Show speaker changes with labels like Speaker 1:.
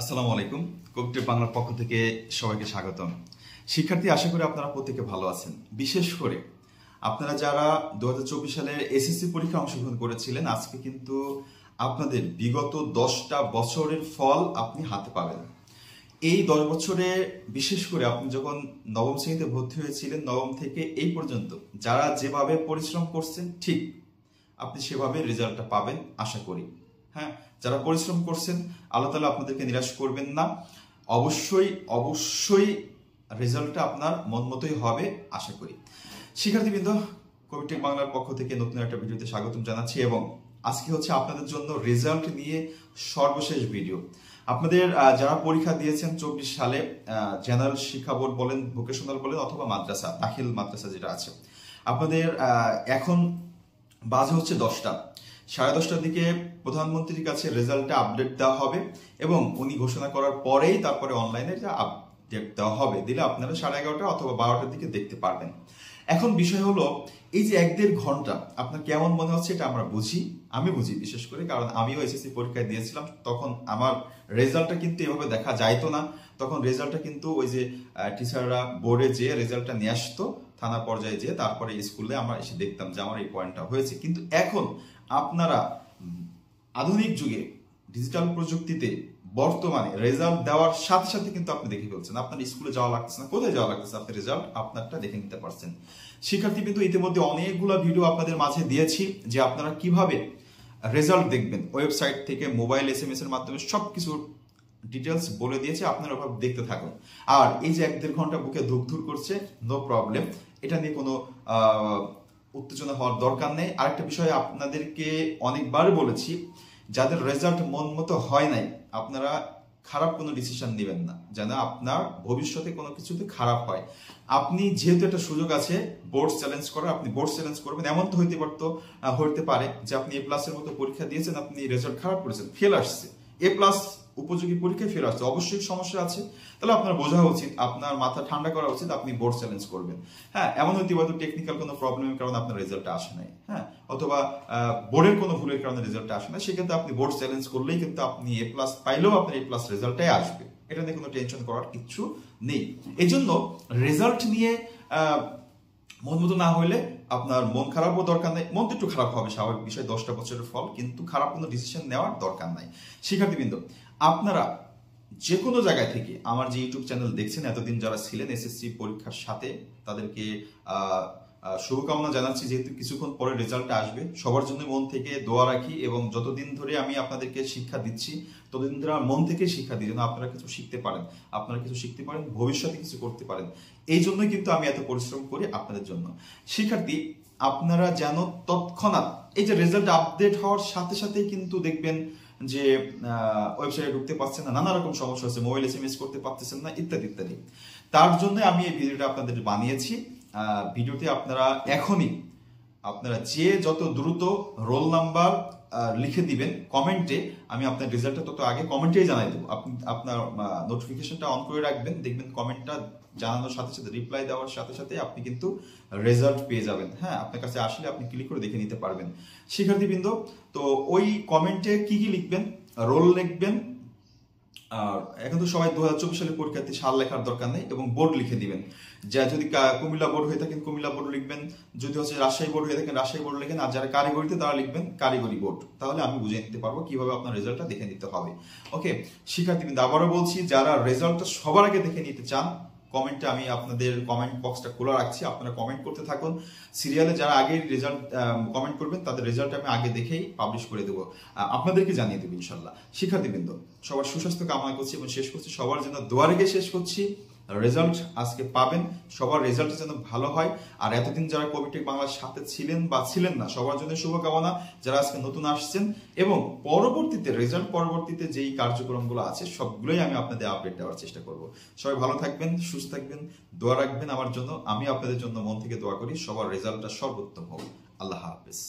Speaker 1: আসসালামু আলাইকুম। কবিটেক বাংলার পক্ষ থেকে সবাইকে স্বাগতম। শিক্ষার্থী, আশা করি আপনারা প্রত্যেকে ভালো আছেন। বিশেষ করে আপনারা যারা 2024 সালের এসএসসি পরীক্ষায় অংশগ্রহণ করেছিলেন, আজকে কিন্তু আপনাদের বিগত 10টা বছরের ফল আপনি হাতে পাবেন। এই 10 বছরে বিশেষ করে আপনি যখন নবম শ্রেণীতে ভর্তি হয়েছিলেন, নবম থেকে এই পর্যন্ত যারা যেভাবে পরিশ্রম করছেন, ঠিক আপনি সেভাবে রেজাল্টটা পাবেন আশা করি। হ্যাঁ, যারা পরিশ্রম করছেন, আল্লাহ তাআলা আপনাদেরকে নিরাশ করবেন না। অবশ্যই অবশ্যই রেজাল্টটা আপনার মন মতোই হবে আশা করি। শিক্ষার্থীবৃন্দ, কবিটেক বাংলার পক্ষ থেকে নতুন একটা ভিডিওতে স্বাগতম জানাচ্ছি এবং আজকে হচ্ছে আপনাদের জন্য রেজাল্ট নিয়ে সর্বশেষ ভিডিও। আপনাদের যারা পরীক্ষা দিয়েছেন 24 সালে, জেনারেল শিক্ষা বোর্ড বলেন, ভোকেশনাল বলেন অথবা মাদ্রাসা, দাখিল মাদ্রাসা যেটা আছে, আপনাদের এখন বাজে হচ্ছে 10টা, 10:30টার দিকে প্রধানমন্ত্রীর কাছে রেজাল্টটা আপডেট দেওয়া হবে এবং উনি ঘোষণা করার পরেই তারপরে অনলাইনে আপডেট দেওয়া হবে। দিলে আপনারা 11:30 অথবা 12টার দিকে দেখতে পারবেন। এখন বিষয় হলো, এই যে 1-1.5 ঘন্টা আপনার কেমন মনে হচ্ছে এটা আমরা বুঝি, আমি বুঝি বিশেষ করে, কারণ আমিও এসএসসি পরীক্ষায় দিয়েছিলাম। তখন আমার রেজাল্টটা কিন্তু এভাবে দেখা যাইতো না। তখন রেজাল্টটা কিন্তু ওই যে টিচাররা বোর্ডে যেয়ে রেজাল্টটা নিয়ে আসতো, থানা পর্যায়ে যেয়ে তারপরে স্কুলে আমরা এসে দেখতাম যে আমার এই পয়েন্টটা হয়েছে। কিন্তু এখন আপনারা আধুনিক যুগে ডিজিটাল প্রযুক্তিতে বর্তমানে রেজাল্ট দেওয়ার সাথে সাথে কিন্তু আপনি দেখে ফেলছেন। আপনার স্কুলে যাওয়া লাগতেছে না, কোথায় যাওয়া লাগতেছে, আপনি রেজাল্ট আপনারটা দেখে নিতে পারছেন। শিক্ষার্থী কিন্তু ইতিমধ্যে অনেকগুলো ভিডিও আপনাদের মাঝে দিয়েছি যে আপনারা কিভাবে রেজাল্ট দেখবেন। ওয়েবসাইট থেকে মোবাইল SMS এর মাধ্যমে সবকিছুর ডিটেলস বলে দিয়েছে, আপনারা ওভাবে দেখতে থাকুন। আর এই যে 1-1.5 ঘন্টা বুকে ধুকধুর করছে, নো প্রবলেম, এটা নিয়ে কোনো উত্তেজনা হওয়ার দরকার নেই। আরেকটা বিষয় আপনাদেরকে অনেকবার বলেছি, যাদের রেজাল্ট মন মতো হয় নাই, আপনারা খারাপ কোনো ডিসিশন নেবেন না যেন আপনার ভবিষ্যতে কোনো কিছুতে খারাপ হয়। আপনি যেহেতু একটা সুযোগ আছে বোর্ড চ্যালেঞ্জ করার, আপনি বোর্ড চ্যালেঞ্জ করবেন। এমন তো হইতে পারে যে আপনি A+ এর মতো পরীক্ষা দিয়েছেন, আপনি রেজাল্ট খারাপ করেছেন, ফেল আসছে, A+ উপযোগী পরীক্ষায় ফেল আসছে, অবশ্যই সমস্যা আছে। তাহলে আপনার বোঝা উচিত, আপনার মাথা ঠান্ডা করা উচিত, আপনি বোর্ড চ্যালেঞ্জ করবেন। হ্যাঁ, এমন হইতে পারে টেকনিক্যাল কোনো প্রবলেমের কারণে আপনার রেজাল্টটা আসে নাই, হ্যাঁ, অথবা বোর্ডের কোনো ভুলের কারণে রেজাল্টটা আসে না, সেক্ষেত্রে আপনি বোর্ড চ্যালেঞ্জ করলেই কিন্তু আপনি A+ পাইলেও আপনার A+ রেজাল্টটাই আসবে। এটা নিয়ে কোনো টেনশন করার কিছু নেই। এই জন্য রেজাল্ট নিয়ে মন মতো না হইলে আপনার মন খারাপও দরকার নাই। মন তো একটু খারাপ হবে, স্বাভাবিক বিষয়, 10টা বছরের ফল, কিন্তু খারাপ কোনো ডিসিশন নেওয়ার দরকার নাই। শিক্ষার্থীবৃন্দ, আপনারা যে কোনো জায়গায় থেকে আমার যে ইউটিউব চ্যানেল দেখছেন, এতদিন যারা ছিলেন এসএসসি পরীক্ষার সাথে, তাদেরকে শুভকামনা জানাচ্ছি। যেহেতু কিছুক্ষণ পরে রেজাল্টটা আসবে, সবার জন্য মন থেকে দোয়া রাখি এবং যতদিন ধরে আমি আপনাদেরকে শিক্ষা দিচ্ছি ততদিন ধরে মন থেকে শিক্ষা দিই যেন আপনারা কিছু শিখতে পারেন, ভবিষ্যতে কিছু করতে পারেন। এই জন্যই কিন্তু আমি এত পরিশ্রম করি আপনাদের জন্য। শিক্ষার্থী, আপনারা যেন তৎক্ষণাৎ, এই যে রেজাল্ট আপডেট হওয়ার সাথে সাথেই কিন্তু দেখবেন যে ওয়েবসাইটে ঢুকতে পারছেন না, নানা রকম সমস্যা হচ্ছে, মোবাইল SMS করতে পারতেছেন না, ইত্যাদি ইত্যাদি। তার জন্য আমি এই ভিডিওটা আপনাদের বানিয়েছি। ভিডিওতে আপনারা এখনই যে যত দ্রুত রোল নাম্বার লিখে দিবেন কমেন্টে, আমি আপনার রেজাল্টটা তত আগে কমেন্টেই জানাই দেবো। আপনি আপনার নোটিফিকেশনটা অন করে রাখবেন, দেখবেন কমেন্টটা জানানোর সাথে সাথে, রিপ্লাই দেওয়ার সাথে সাথে আপনি কিন্তু রেজাল্ট পেয়ে যাবেন। হ্যাঁ, আপনার কাছে আসলে আপনি ক্লিক করে দেখে নিতে পারবেন। শিক্ষার্থীবৃন্দ, তো ওই কমেন্টে কি কি লিখবেন, রোল লিখবেন। আর এখন তো সবাই 2024 সালের পরীক্ষার্থী, সাল লেখার দরকার নেই, এবং বোর্ড লিখে দিবেন। যা যদি কুমিল্লা বোর্ড হয়ে থাকেন কুমিল্লা বোর্ড লিখবেন, যদি হচ্ছে রাজশাহী বোর্ড হয়ে থাকেন রাজশাহী বোর্ড লিখেন, আর যারা কারিগরিতে তারা লিখবেন কারিগরি বোর্ড। তাহলে আমি বুঝিয়ে নিতে পারবো কিভাবে আপনার রেজাল্টটা দেখে নিতে হবে। ওকে শিক্ষার্থীবৃন্দ, আবারও বলছি, যারা রেজাল্টটা সবার আগে দেখে নিতে চান, কমেন্টে আমি আপনাদের কমেন্ট বক্সটা খোলা রাখছি, আপনারা কমেন্ট করতে থাকুন। সিরিয়ালে যারা আগে রেজাল্ট কমেন্ট করবেন তাদের রেজাল্ট আমি আগে দেখেই পাবলিশ করে দেবো, আপনাদেরকে জানিয়ে দেবো ইনশাল্লাহ। শিক্ষার্থীবৃন্দ, সবার সুস্বাস্থ্য কামনা করছি এবং শেষ করছি, সবার জন্য দোয়া রেখে শেষ করছি। রেজাল্ট আজকে পাবেন, সবার রেজাল্ট যেন ভালো হয়। আর এতদিন যারা কবিটেক বাংলার সাথে ছিলেন বা ছিলেন না, সবার জন্য শুভকামনা। যারা আজকে নতুন আসছেন এবং পরবর্তীতে রেজাল্ট পরবর্তীতে যেই কার্যক্রমগুলো আছে সবগুলোই আমি আপনাদের আপডেট দেওয়ার চেষ্টা করব। সবাই ভালো থাকবেন, সুস্থ থাকবেন, দোয়া রাখবেন আমার জন্য। আমি আপনাদের জন্য মন থেকে দোয়া করি সবার রেজাল্টটা সর্বোত্তম হোক। আল্লাহ হাফেজ।